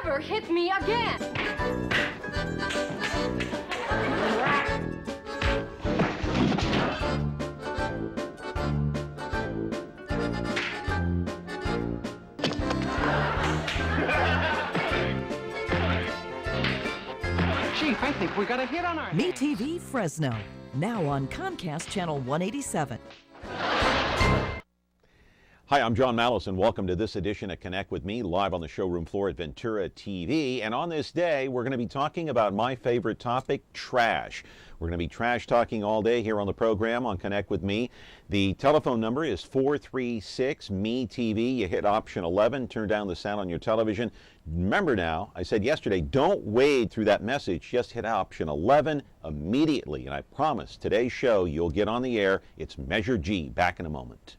ever hit me again! Chief, I think we got a hit on our hands. MeTV Fresno, now on Comcast Channel 187. Hi, I'm John Malos, and welcome to this edition of Connect with Me, live on the showroom floor at Ventura TV. And on this day, we're going to be talking about my favorite topic, trash. We're going to be trash talking all day here on the program on Connect with Me. The telephone number is 436-ME-TV. You hit option 11, turn down the sound on your television. Remember now, I said yesterday, don't wade through that message. Just hit option 11 immediately. And I promise today's show, you'll get on the air. It's Measure G. Back in a moment.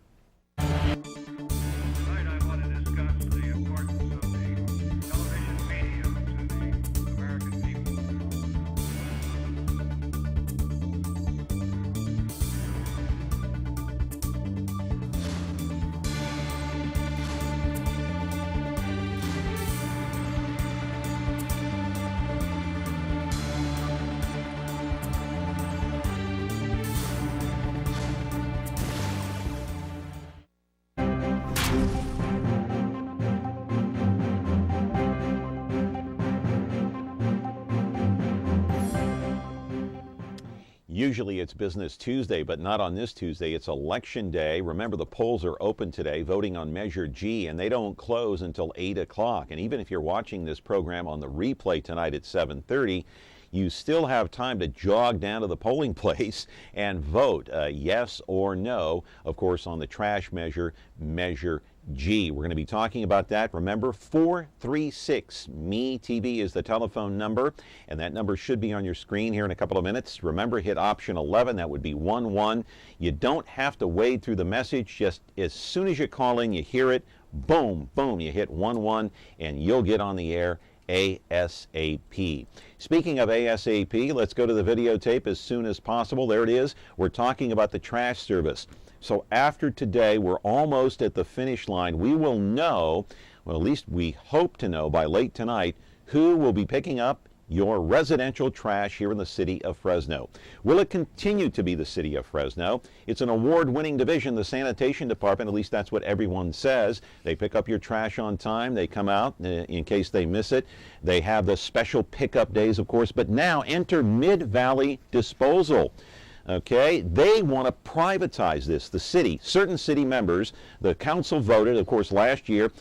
Usually it's Business Tuesday, but not on this Tuesday. It's Election Day. Remember, the polls are open today, voting on Measure G, and they don't close until 8 o'clock. And even if you're watching this program on the replay tonight at 7:30, you still have time to jog down to the polling place and vote yes or no, of course, on the trash measure, Measure G. We're going to be talking about that. Remember, 436-ME-TV is the telephone number, and that number should be on your screen here in a couple of minutes. Remember, hit option 11. That would be 11. You don't have to wade through the message. Just as soon as you call in, you hear it, boom, boom, you hit 11, and you'll get on the air ASAP. Speaking of ASAP, let's go to the videotape as soon as possible. There it is. We're talking about the trash service. So after today, we're almost at the finish line. We will know, well, at least we hope to know by late tonight, who will be picking up your residential trash here in the city of Fresno. Will it continue to be the city of Fresno? It's an award-winning division, the sanitation department, at least that's what everyone says. They pick up your trash on time. They come out in case they miss it. They have the special pickup days, of course, but now enter Mid-Valley Disposal. Okay, they want to privatize this. The city, certain city members, the council voted, of course, last year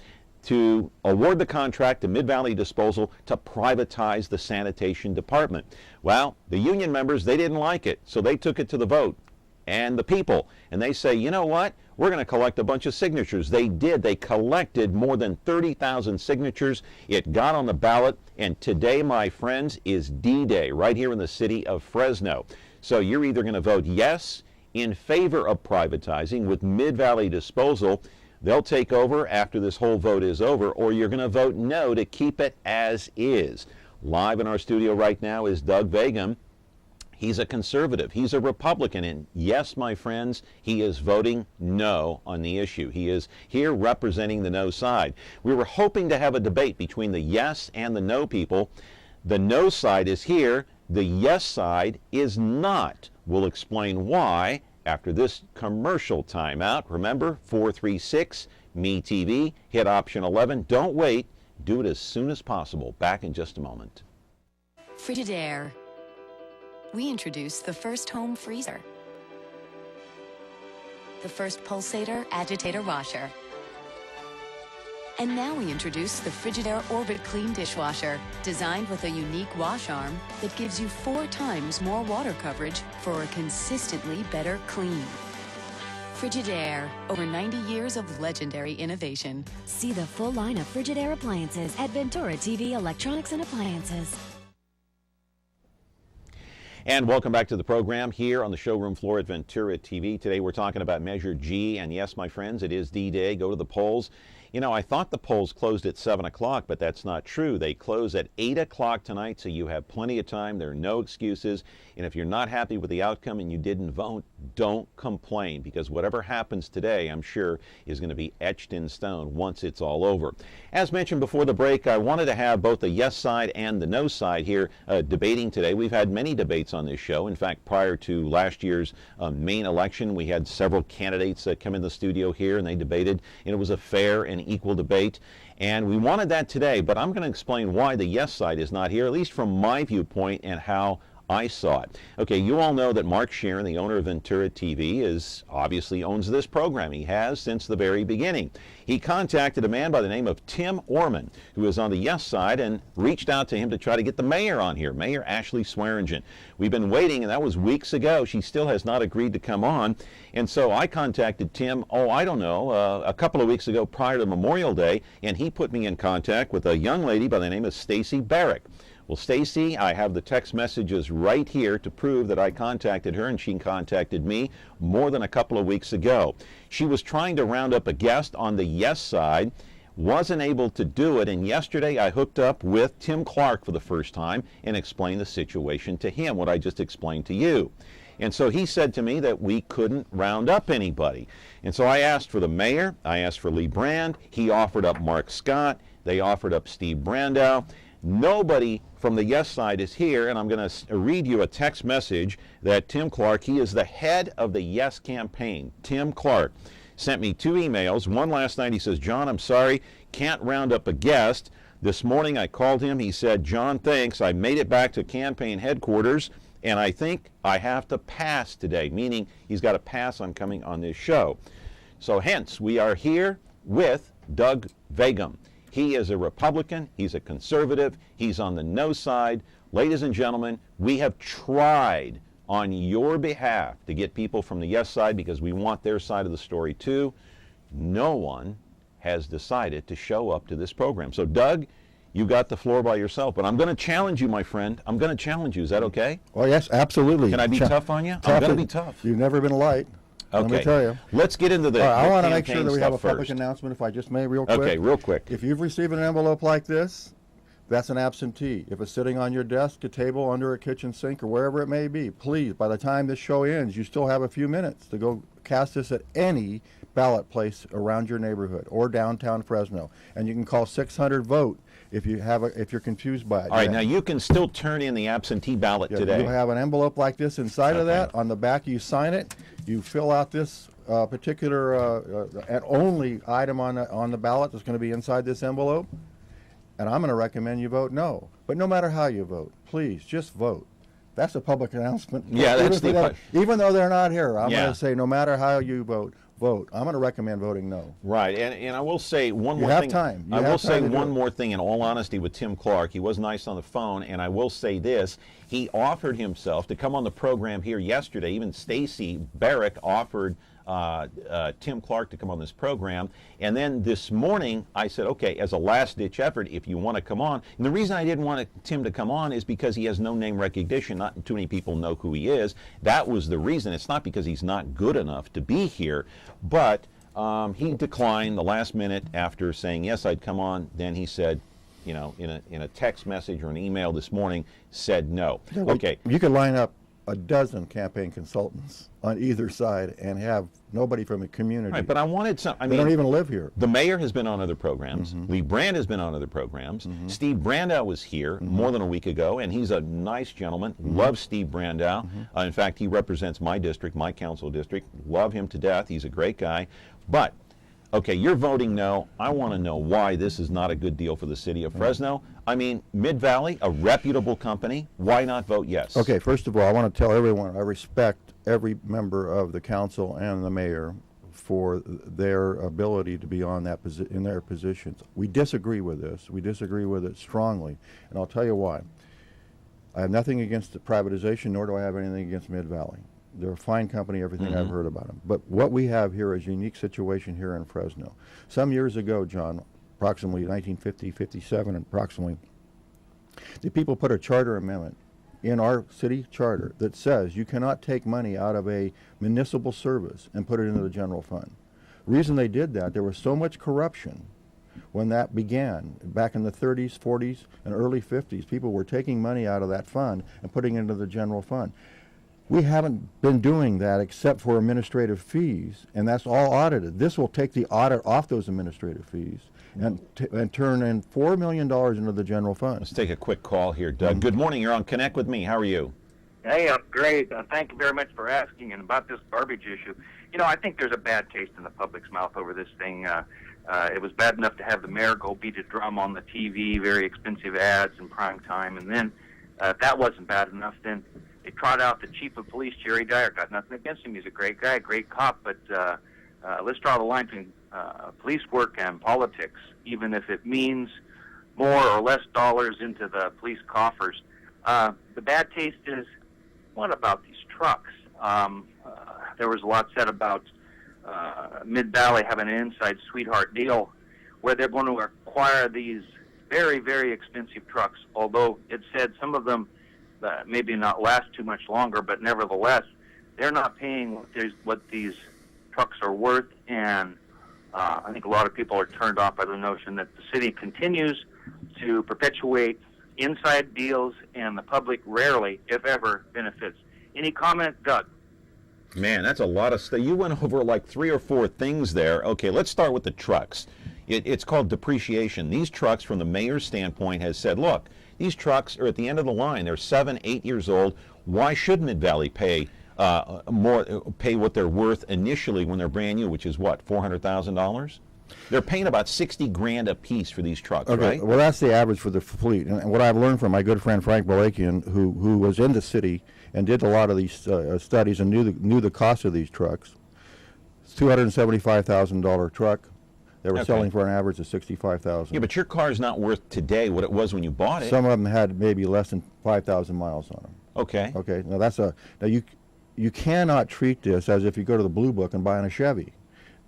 to award the contract to Mid-Valley Disposal to privatize the sanitation department. Well, the union members, they didn't like it, so they took it to the vote. And the people, and they say, you know what? We're going to collect a bunch of signatures. They did. They collected more than 30,000 signatures. It got on the ballot, and today, my friends, is D-Day right here in the city of Fresno. So you're either going to vote yes in favor of privatizing with Mid-Valley Disposal. They'll take over after this whole vote is over, or you're going to vote no to keep it as is. Live in our studio right now is Doug Vagim. He's a conservative. He's a Republican. And yes, my friends, he is voting no on the issue. He is here representing the no side. We were hoping to have a debate between the yes and the no people. The no side is here. The yes side is not. We'll explain why after this commercial timeout. Remember, 436-ME-TV. Hit option 11. Don't wait. Do it as soon as possible. Back in just a moment. Frigidaire. We introduced the first home freezer, the first pulsator agitator washer, and now we introduce the Frigidaire Orbit Clean Dishwasher, designed with a unique wash arm that gives you 4 times more water coverage for a consistently better clean. Frigidaire, over 90 years of legendary innovation. See the full line of Frigidaire appliances at Ventura TV Electronics and Appliances. And welcome back to the program here on the showroom floor at Ventura TV. Today we're talking about Measure G, and yes, my friends, it is D-Day. Go to the polls. You know, I thought the polls closed at 7 o'clock, but that's not true. They close at 8 o'clock tonight, so you have plenty of time. There are no excuses. And if you're not happy with the outcome and you didn't vote, don't complain, because whatever happens today, I'm sure, is going to be etched in stone once it's all over. As mentioned before the break, I wanted to have both the yes side and the no side here debating today. We've had many debates on this show. In fact, prior to last year's Maine election, we had several candidates come in the studio here and they debated, and it was a fair and equal debate. And we wanted that today, but I'm going to explain why the yes side is not here, at least from my viewpoint and how I saw it. Okay, you all know that Mark Sheeran, the owner of Ventura TV, obviously owns this program. He has since the very beginning. He contacted a man by the name of Tim Orman, who is on the yes side, and reached out to him to try to get the mayor on here, Mayor Ashley Swearingen. We've been waiting, and that was weeks ago. She still has not agreed to come on. And so I contacted Tim, I don't know, a couple of weeks ago prior to Memorial Day, and he put me in contact with a young lady by the name of Stacy Barrick. Well, Stacy, I have the text messages right here to prove that I contacted her, and she contacted me more than a couple of weeks ago. She was trying to round up a guest on the yes side, wasn't able to do it, and yesterday I hooked up with Tim Clark for the first time and explained the situation to him, what I just explained to you. And so he said to me that we couldn't round up anybody. And so I asked for the mayor, I asked for Lee Brand, he offered up Mark Scott, they offered up Steve Brandow. Nobody from the yes side is here, and I'm going to read you a text message that Tim Clark, he is the head of the yes campaign, Tim Clark, sent me 2 emails. One last night, he says, John, I'm sorry, can't round up a guest. This morning I called him, he said, John, thanks, I made it back to campaign headquarters, and I think I have to pass today, meaning he's got to pass on coming on this show. So hence, we are here with Doug Vagim. He is a Republican, he's a conservative, he's on the no side. Ladies and gentlemen, we have tried on your behalf to get people from the yes side because we want their side of the story too. No one has decided to show up to this program. So Doug, you got the floor by yourself, but I'm going to challenge you, my friend. I'm going to challenge you. Is that okay? Well, yes, absolutely. Can I be tough on you? I'm going to be tough. You've never been light. Okay. Let me tell you. Let's get into the I want to make sure that we have a public first. announcement, if I just may, real quick. Okay, real quick. If you've received an envelope like this, that's an absentee. If it's sitting on your desk, a table, under a kitchen sink, or wherever it may be, please, by the time this show ends, you still have a few minutes to go cast this at any ballot place around your neighborhood or downtown Fresno. And you can call 600-VOTE if you're confused by it. All right, now you can still turn in the absentee ballot today. You'll have an envelope like this inside of that. On the back, you sign it. You fill out this particular and only item on the ballot that's going to be inside this envelope. And I'm going to recommend you vote no. But no matter how you vote, please just vote. That's a public announcement. Yeah, that's even though they're not here, I'm going to say no matter how you vote, vote. I'm going to recommend voting no. Right, and I will say one more thing. You have time. I will say one more thing in all honesty with Tim Clark. He was nice on the phone, and I will say this. He offered himself to come on the program here yesterday. Even Stacy Barrick offered Tim Clark to come on this program. And then this morning, I said, okay, as a last-ditch effort, if you want to come on. And the reason I didn't want Tim to come on is because he has no name recognition. Not too many people know who he is. That was the reason. It's not because he's not good enough to be here. But he declined the last minute after saying, yes, I'd come on. Then he said, you know, in a text message or an email this morning, said no. Okay. You could line up a dozen campaign consultants on either side and have nobody from the community. Right, but I wanted some. They don't even live here. The mayor has been on other programs. Lee Brand has been on other programs. Steve Brandow was here more than a week ago, and he's a nice gentleman. Love Steve Brandow. In fact, he represents my district, my council district. Love him to death. He's a great guy. But okay, you're voting no. I want to know why this is not a good deal for the city of Fresno. I mean, Mid-Valley, a reputable company, why not vote yes? Okay, first of all, I want to tell everyone I respect every member of the council and the mayor for their ability to be on that in their positions. We disagree with this. We disagree with it strongly, and I'll tell you why. I have nothing against the privatization, nor do I have anything against Mid-Valley. They're a fine company, everything I've heard about them. But what we have here is a unique situation here in Fresno. Some years ago, John, approximately 1950, 57, approximately, the people put a charter amendment in our city charter that says you cannot take money out of a municipal service and put it into the general fund. The reason they did that, there was so much corruption when that began. Back in the 30s, 40s, and early 50s, people were taking money out of that fund and putting it into the general fund. We haven't been doing that except for administrative fees, and that's all audited. This will take the audit off those administrative fees and turn in $4 million into the general fund. Let's take a quick call here, Doug. Good morning. You're on Connect with Me. How are you? Hey, I'm great. Thank you very much for asking. And about this garbage issue, you know, I think there's a bad taste in the public's mouth over this thing. It was bad enough to have the mayor go beat a drum on the TV, very expensive ads in prime time, and then if that wasn't bad enough, then they trot out the chief of police, Jerry Dyer. Got nothing against him. He's a great guy, great cop, but let's draw the line between police work and politics, even if it means more or less dollars into the police coffers. The bad taste is, what about these trucks? There was a lot said about Mid-Valley having an inside sweetheart deal where they're going to acquire these very, very expensive trucks, although it said some of them maybe not last too much longer, but nevertheless, they're not paying what these trucks are worth, and I think a lot of people are turned off by the notion that the city continues to perpetuate inside deals and the public rarely, if ever, benefits. Any comment, Doug? Man, that's a lot of stuff. You went over like 3 or 4 things there. Okay, let's start with the trucks. It's called depreciation. These trucks, from the mayor's standpoint, has said, look, these trucks are at the end of the line. They're 7, 8 years old. Why should Mid-Valley pay what they're worth initially when they're brand new, which is what, $400,000? They're paying about 60 grand a piece for these trucks, okay, right? Well, that's the average for the fleet. And what I've learned from my good friend Frank Balakian, who was in the city and did a lot of these studies and knew the cost of these trucks. It's $275,000 truck. They were selling for an average of $65,000. Yeah, but your car's not worth today what it was when you bought it. Some of them had maybe less than 5,000 miles on them. Okay. Okay. Now you cannot treat this as if you go to the Blue Book and buy a Chevy.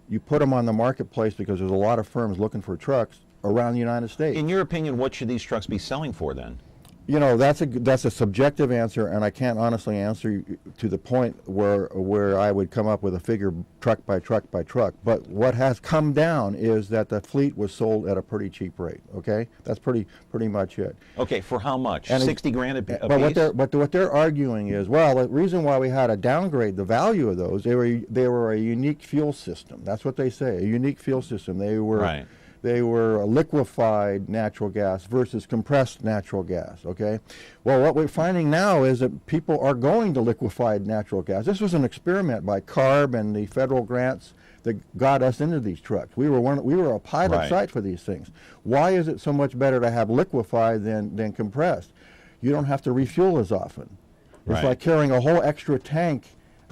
You put them on the marketplace because there's a lot of firms looking for trucks around the United States. In your opinion, what should these trucks be selling for then? You know, that's a subjective answer, and I can't honestly answer you to the point where I would come up with a figure truck by truck by truck. But what has come down is that the fleet was sold at a pretty cheap rate. Okay, that's pretty much it. Okay, for how much? And 60 grand a piece? But what they're arguing is, well, the reason why we had to downgrade the value of those, they were a unique fuel system. That's what they say, a unique fuel system. They were. Right. They were liquefied natural gas versus compressed natural gas, okay? Well, what we're finding now is that people are going to liquefied natural gas. This was an experiment by CARB and the federal grants that got us into these trucks. We were a pilot site for these things. Why is it so much better to have liquefied than compressed? You don't have to refuel as often. It's like carrying a whole extra tank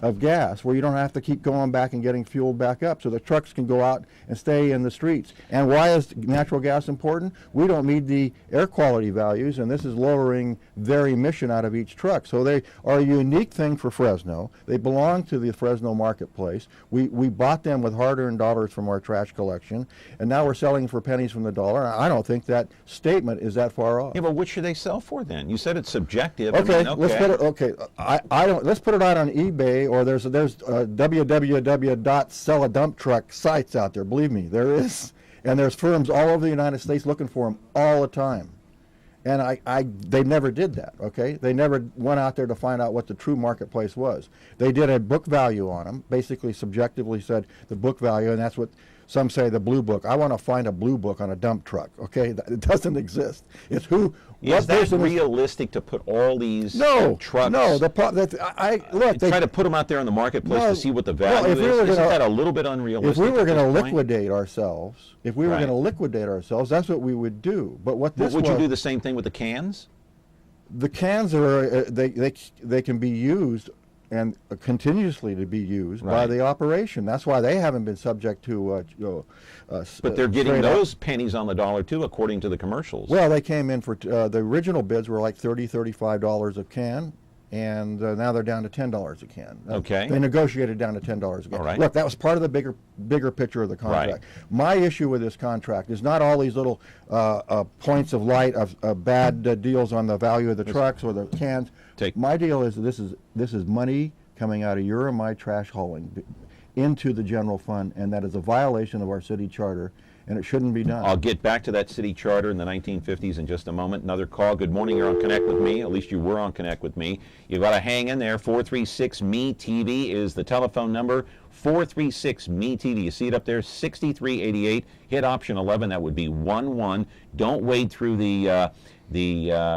of gas where you don't have to keep going back and getting fueled back up, so the trucks can go out and stay in the streets. And why is natural gas important? We don't meet the air quality values, and this is lowering their emission out of each truck. So they are a unique thing for Fresno. They belong to the Fresno marketplace. We bought them with hard-earned dollars from our trash collection, and now we're selling for pennies from the dollar. I don't think that statement is that far off. Yeah, but what should they sell for then? You said it's subjective. Okay, let's put it. Let's put it out on eBay. Or there's www.sell-a-dump-truck sites out there. Believe me, there is, and there's firms all over the United States looking for them all the time. And they never did that. Okay, they never went out there to find out what the true marketplace was. They did a book value on them, basically subjectively said the book value, and that's what some say the blue book. I want to find a blue book on a dump truck. Okay, it doesn't exist. It's who. Is that realistic to put all these trucks? No, they try to put them out there in the marketplace to see what the value is. Isn't that a little bit unrealistic? If we were going to liquidate ourselves, that's what we would do. But would you do the same thing with the cans? The cans are they can be used and continuously to be used by the operation. That's why they haven't been subject to. But they're getting those pennies on the dollar too, according to the commercials. Well, they came in for the original bids were like $30, $35 a can, and now they're down to $10 a can. Okay. They negotiated down to $10 a can. All right. Look, that was part of the bigger picture of the contract. Right. My issue with this contract is not all these little points of light of bad deals on the value of the trucks or the cans. My deal is this is money coming out of your and my trash hauling. into the general fund, and that is a violation of our city charter, and it shouldn't be done. I'll get back to that city charter in the 1950s in just a moment. Another call. Good morning. You're on Connect with Me. At least you were on Connect with Me. You've got to hang in there. 436-ME-TV is the telephone number. 436-ME-TV. You see it up there, 6388. Hit option 11. That would be 11. Don't wade through the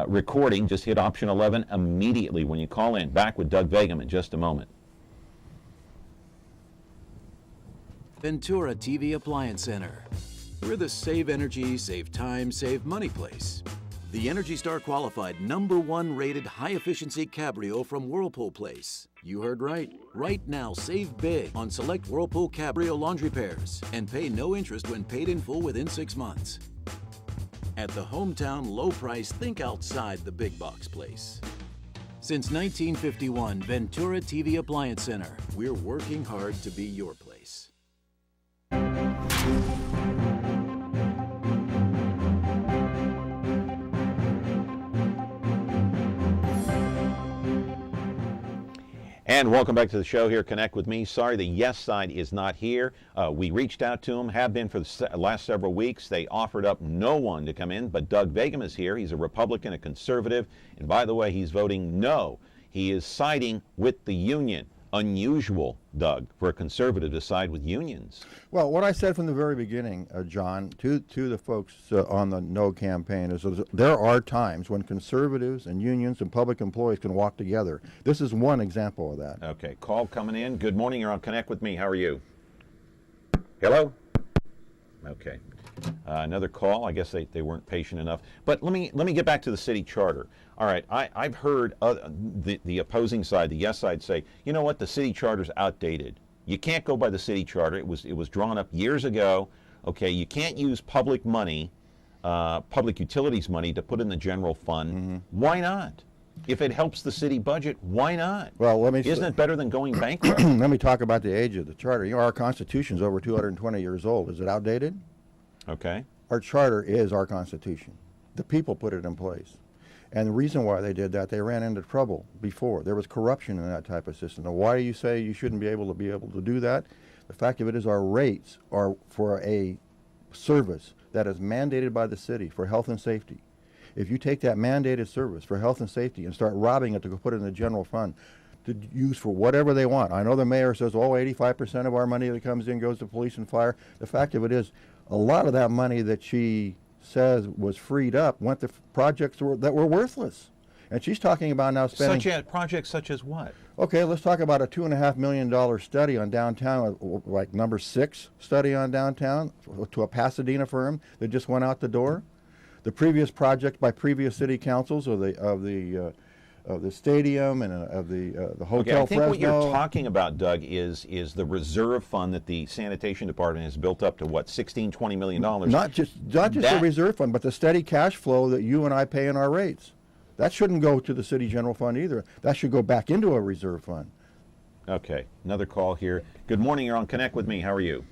recording. Just hit option 11 immediately when you call in. Back with Doug Vagim in just a moment. Ventura TV Appliance Center. We're the save energy, save time, save money place. The Energy Star qualified #1 rated high efficiency Cabrio from Whirlpool Place. You heard right. Right now, save big on select Whirlpool Cabrio laundry pairs and pay no interest when paid in full within 6 months. At the hometown low price, think outside the big box place. Since 1951, Ventura TV Appliance Center. We're working hard to be your place. And welcome back to the show here, Connect with Me. Sorry, the yes side is not here. We reached out to them, have been for the last several weeks. They offered up no one to come in, but Doug Vagim is here. He's a Republican, a conservative, and by the way, he's voting no. He is siding with the union. Unusual, Doug, for a conservative to side with unions. Well, what I said from the very beginning, John, to the folks on the no campaign is there are times when conservatives and unions and public employees can walk together. This is one example of that. Okay, call coming in. Good morning. You're on Connect with Me. How are you? Hello? Okay. Another call. I guess they weren't patient enough. But let me get back to the city charter. All right, I've heard the opposing side, the yes side, say, you know what, the city charter's outdated. You can't go by the city charter. It was drawn up years ago. Okay, you can't use public money, public utilities money to put in the general fund. Mm-hmm. Why not? If it helps the city budget, why not? Well, Isn't it better than going bankrupt? Let me talk about the age of the charter. You know, our Constitution's over 220 years old. Is it outdated? Okay. Our charter is our Constitution. The people put it in place. And the reason why they did that, they ran into trouble before. There was corruption in that type of system. Now, why do you say you shouldn't be able to do that? The fact of it is our rates are for a service that is mandated by the city for health and safety. If you take that mandated service for health and safety and start robbing it to go put it in the general fund to use for whatever they want. I know the mayor says, 85% of our money that comes in goes to police and fire. The fact of it is, a lot of that money that she says was freed up went to projects that were worthless. And she's talking about now spending... Projects such as what? Okay, let's talk about a $2.5 million study on downtown, like number 6 study on downtown to a Pasadena firm that just went out the door. The previous project by previous city councils of the stadium and of the hotel. Okay, I think Fresno. what you're talking about, Doug, is the reserve fund that the sanitation department has built up to what, $16-20 million? Not just the reserve fund, but the steady cash flow that you and I pay in our rates. That shouldn't go to the city general fund either. That should go back into a reserve fund. Okay, another call here. Good morning. You're on Connect with Me. How are you?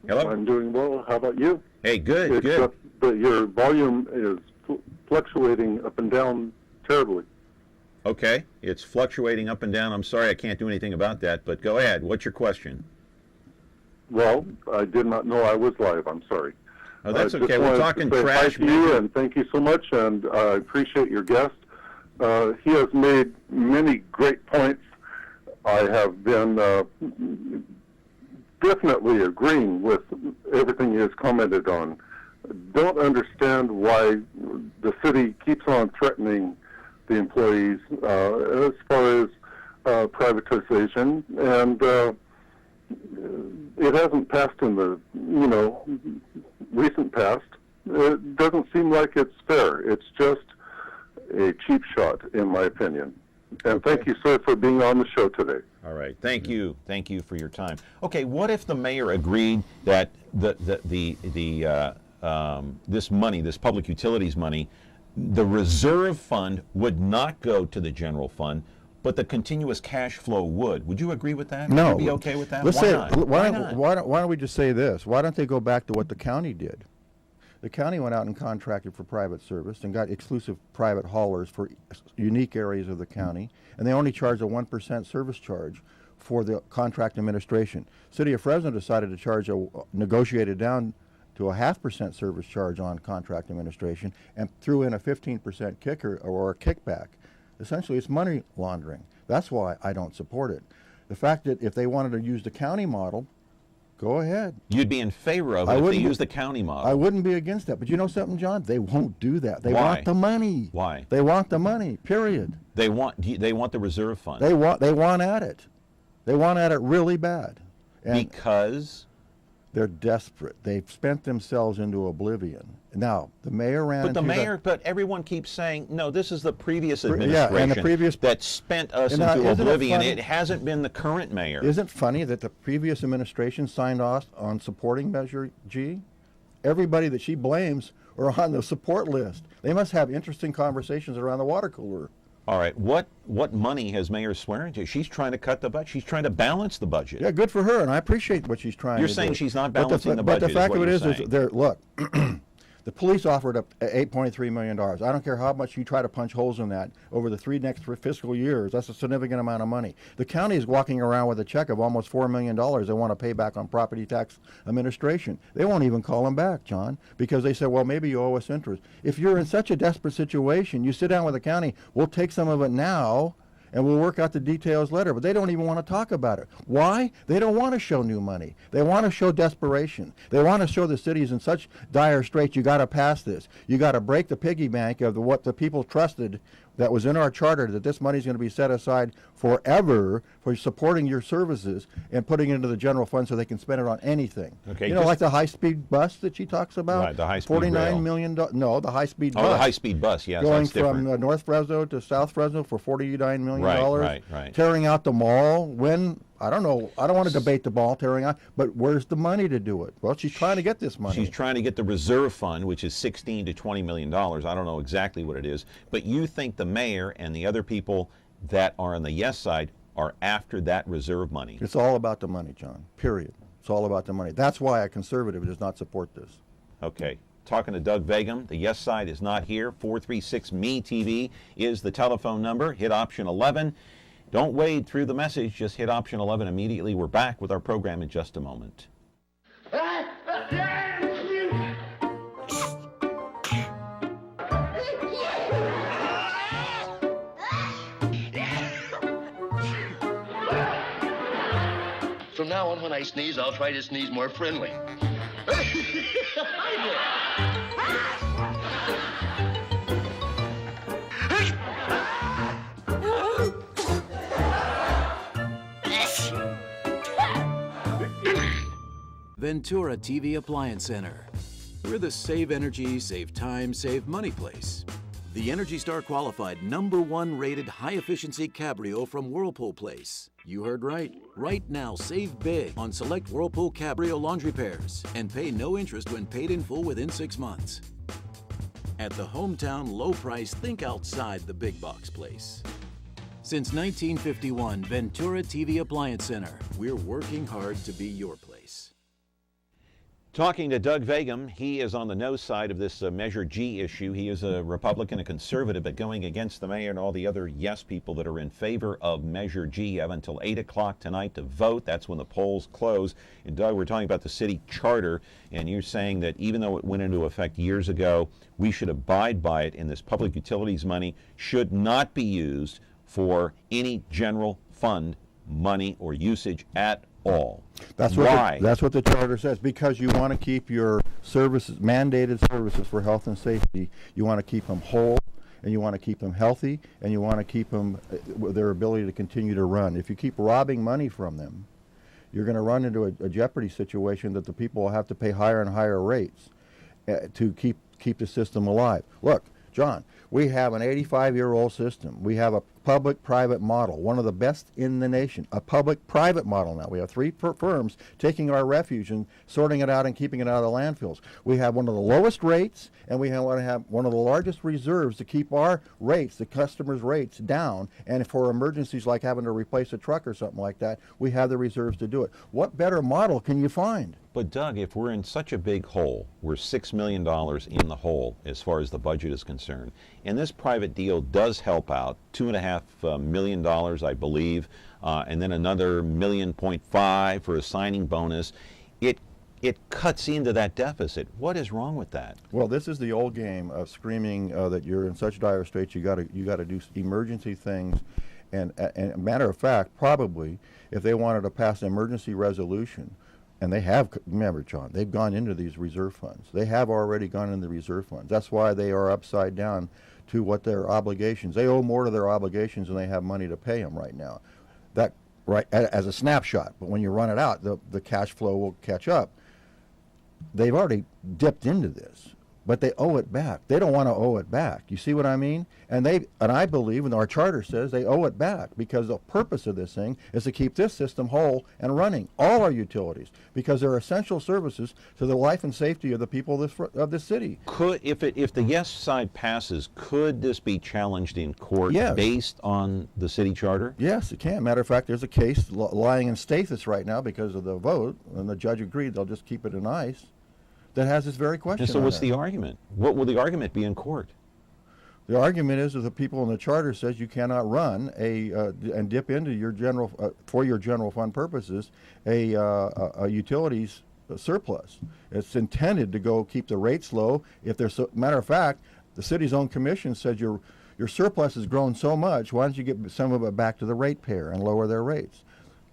Hello. I'm doing well. How about you? Hey, good. Except that your volume is fluctuating up and down terribly. Okay, it's fluctuating up and down. I'm sorry, I can't do anything about that, but go ahead. What's your question? Well, I did not know I was live. I'm sorry. Oh, that's okay. We're talking trash. Hi to you, and thank you so much, and I appreciate your guest. He has made many great points. I have been definitely agreeing with everything he has commented on. Don't understand why the city keeps on threatening the employees as far as privatization, and it hasn't passed in the recent past. It doesn't seem like it's fair. It's just a cheap shot, in my opinion. And thank you, sir, for being on the show today. All right. Thank you. Thank you for your time. Okay. What if the mayor agreed that this money, this public utilities money, the reserve fund would not go to the general fund, but the continuous cash flow would? Would you agree with that? No. Would you be okay with that? Why don't we just say this? Why don't they go back to what the county did? The county went out and contracted for private service and got exclusive private haulers for unique areas of the county, and they only charged a 1% service charge for the contract administration. City of Fresno decided to charge negotiated down to a 0.5% service charge on contract administration and threw in a 15% kicker or a kickback. Essentially, it's money laundering. That's why I don't support it. The fact that if they wanted to use the county model, go ahead. You'd be in favor of it if they use the county model. I wouldn't be against that. But you know something, John? They won't do that. They Why? want the money. Why? They want the money, period. They want the reserve fund. They want at it. They want at it really bad. And because they're desperate. They've spent themselves into oblivion. Now, the mayor ran but everyone keeps saying, no, this is the previous administration and the previous, that spent us into oblivion. It hasn't been the current mayor. Isn't it funny that the previous administration signed off on supporting Measure G? Everybody that she blames are on the support list. They must have interesting conversations around the water cooler. All right, what money has Mayor swearing to? She's trying to cut the budget. She's trying to balance the budget. Yeah, good for her, and I appreciate what she's trying to do. You're saying she's not balancing the budget. But the fact of it is saying. Look, the police offered up $8.3 million. I don't care how much you try to punch holes in that over the next fiscal years. That's a significant amount of money. The county is walking around with a check of almost $4 million they want to pay back on property tax administration. They won't even call them back, John, because they said, well, maybe you owe us interest. If you're in such a desperate situation, you sit down with the county, we'll take some of it now, and we'll work out the details later. But they don't even want to talk about it. Why? They don't want to show new money. They want to show desperation. They want to show the city's in such dire straits, you got to pass this. You got to break the piggy bank of what the people trusted that was in our charter, that this money is going to be set aside forever for supporting your services and putting it into the general fund so they can spend it on anything. Okay, you know, like the high-speed bus that she talks about? Right, the high-speed $49 million. No, the high-speed bus. Oh, the high-speed bus, yes, going that's different. from North Fresno to South Fresno for $49 million. Right. Tearing out the mall. When? I don't know. I don't want to debate the mall tearing out, but where's the money to do it? Well, she's trying to get this money. She's trying to get the reserve fund, which is $16 to $20 million. I don't know exactly what it is. But you think the mayor and the other people that are on the yes side are after that reserve money? It's all about the money, John, period. It's all about the money. That's why a conservative does not support this. Okay. Talking to Doug Vagim. The yes side is not here. 436-ME-TV is the telephone number. Hit option 11. Don't wade through the message. Just hit option 11 immediately. We're back with our program in just a moment. From now on, when I sneeze, I'll try to sneeze more friendly. Ventura TV Appliance Center. We're the save energy, save time, save money place. The Energy Star qualified #1 rated high-efficiency Cabrio from Whirlpool Place. You heard right. Right now, save big on select Whirlpool Cabrio laundry pairs and pay no interest when paid in full within 6 months. At the hometown low price, think outside the big box place. Since 1951, Ventura TV Appliance Center. We're working hard to be your place. Talking to Doug Vagim, he is on the no side of this Measure G issue. He is a Republican, a conservative, but going against the mayor and all the other yes people that are in favor of Measure G. You have until 8 o'clock tonight to vote. That's when the polls close. And Doug, we're talking about the city charter, and you're saying that even though it went into effect years ago, we should abide by it, and this public utilities money should not be used for any general fund money or usage at all. Why? That's what the charter says. Because you want to keep your services, mandated services for health and safety, you want to keep them whole, and you want to keep them healthy, and you want to keep them their ability to continue to run. If you keep robbing money from them, you're going to run into a jeopardy situation that the people will have to pay higher and higher rates to keep the system alive. Look, John, we have an 85-year-old system. We have a public-private model, one of the best in the nation, a public-private model now. We have 3 firms taking our refuge and sorting it out and keeping it out of the landfills. We have one of the lowest rates, and we want to have one of the largest reserves to keep our rates, the customers' rates, down. And for emergencies like having to replace a truck or something like that, we have the reserves to do it. What better model can you find? But Doug, if we're in such a big hole, we're $6 million in the hole as far as the budget is concerned, and this private deal does help out, $2.5 million, I believe, and then another $1.5 million for a signing bonus. It cuts into that deficit. What is wrong with that? Well, this is the old game of screaming that you're in such dire straits. You got to do emergency things, and matter of fact, probably if they wanted to pass an emergency resolution. And they have, remember, John, they've gone into these reserve funds. They have already gone into the reserve funds. That's why they are upside down to what their obligations. They owe more to their obligations than they have money to pay them right now. That, right, as a snapshot. But when you run it out, the cash flow will catch up. They've already dipped into this, but they owe it back. They don't want to owe it back. You see what I mean? And I believe, and our charter says they owe it back because the purpose of this thing is to keep this system whole and running, all our utilities, because they're essential services to the life and safety of the people of this city. Could, if the yes side passes, could this be challenged in court based on the city charter? Yes, it can. Matter of fact, there's a case lying in status right now because of the vote, and the judge agreed they'll just keep it in ice. That has this very question. And so what's the argument? What will the argument be in court? The argument is that the people in the charter says you cannot run and dip into your general for your general fund purposes a utilities surplus. It's intended to go keep the rates low. If there's matter of fact, the city's own commission said your surplus has grown so much. Why don't you get some of it back to the ratepayer and lower their rates?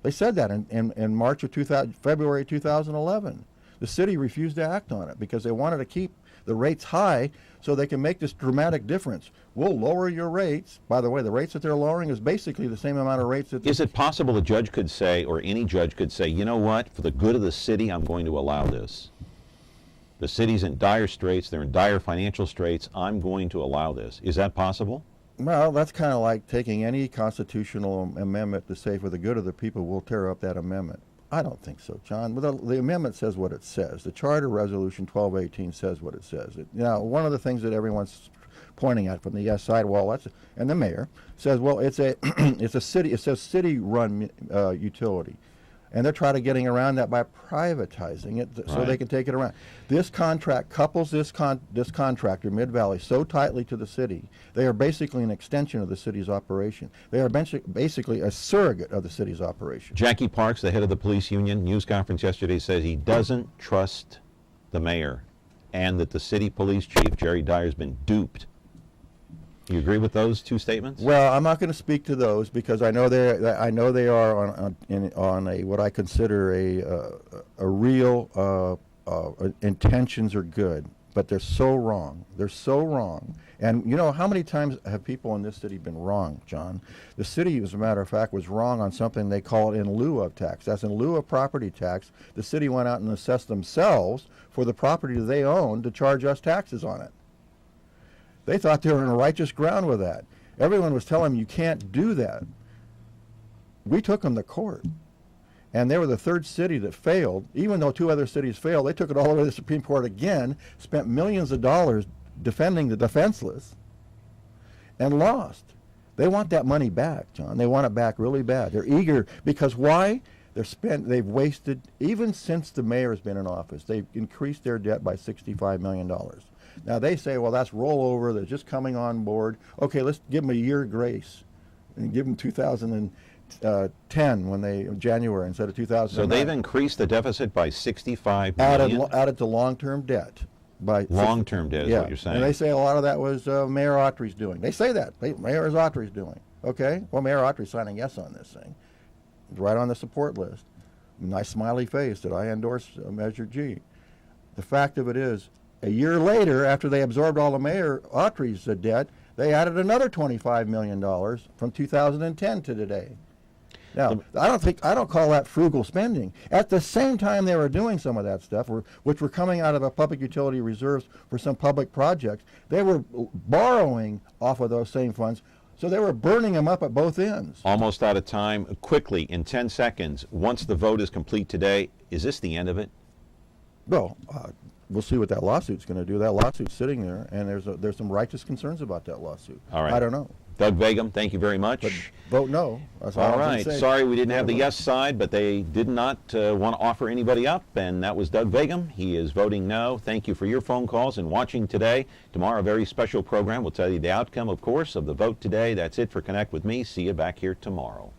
They said that in March of February 2011. The city refused to act on it because they wanted to keep the rates high so they can make this dramatic difference. We'll lower your rates. By the way, the rates that they're lowering is basically the same amount of rates that... Is it possible a judge could say, or any judge could say, you know what, for the good of the city, I'm going to allow this. The city's in dire straits, they're in dire financial straits, I'm going to allow this. Is that possible? Well, that's kind of like taking any constitutional amendment to say for the good of the people, we'll tear up that amendment. I don't think so, John. The amendment says what it says. The Charter Resolution 1218 says what it says. Now, one of the things that everyone's pointing at from the yes side, and the mayor says, well, it's a it says city-run utility, and they're trying to getting around that by privatizing it so they can take it around. This contract couples this contractor, Mid-Valley, so tightly to the city. They are basically an extension of the city's operation. They are basically a surrogate of the city's operation. Jackie Parks, the head of the police union, news conference yesterday, says he doesn't trust the mayor and that the city police chief, Jerry Dyer, has been duped. Do you agree with those two statements? Well, I'm not going to speak to those because I know they are on a what I consider a real intentions are good, but they're so wrong. They're so wrong. And you know how many times have people in this city been wrong, John? The city, as a matter of fact, was wrong on something they call it in lieu of tax. That's in lieu of property tax. The city went out and assessed themselves for the property they own to charge us taxes on it. They thought they were in a righteous ground with that. Everyone was telling them you can't do that. We took them to court. And they were the third city that failed. Even though two other cities failed, they took it all the way to the Supreme Court again, spent millions of dollars defending the defenseless, and lost. They want that money back, John. They want it back really bad. They're eager because why? They've wasted, even since the mayor has been in office, they've increased their debt by $65 million. Now they say, well, that's rollover. They're just coming on board. Okay, let's give them a year grace and give them 2010 January instead of 2009. So they've increased the deficit by $65 million? Added to long-term debt. Long-term debt is what you're saying. And they say a lot of that was Mayor Autry's doing. They say that. Mayor Autry's doing. Okay? Well, Mayor Autry's signing yes on this thing. It's right on the support list. Nice smiley face that I endorse Measure G. The fact of it is, a year later, after they absorbed all of Mayor Autry's debt, they added another $25 million from 2010 to today. Now, I don't call that frugal spending. At the same time they were doing some of that stuff, which were coming out of the public utility reserves for some public projects, they were borrowing off of those same funds, so they were burning them up at both ends. Almost out of time. Quickly, in 10 seconds, once the vote is complete today, is this the end of it? Well, we'll see what that lawsuit's going to do. That lawsuit's sitting there, and there's some righteous concerns about that lawsuit. All right. I don't know. Doug Vagim, thank you very much. But vote no. That's all All I'm gonna right. say. Sorry we didn't have the yes side, but they did not want to offer anybody up, and that was Doug Vagim. He is voting no. Thank you for your phone calls and watching today. Tomorrow, a very special program. We'll tell you the outcome, of course, of the vote today. That's it for Connect with Me. See you back here tomorrow.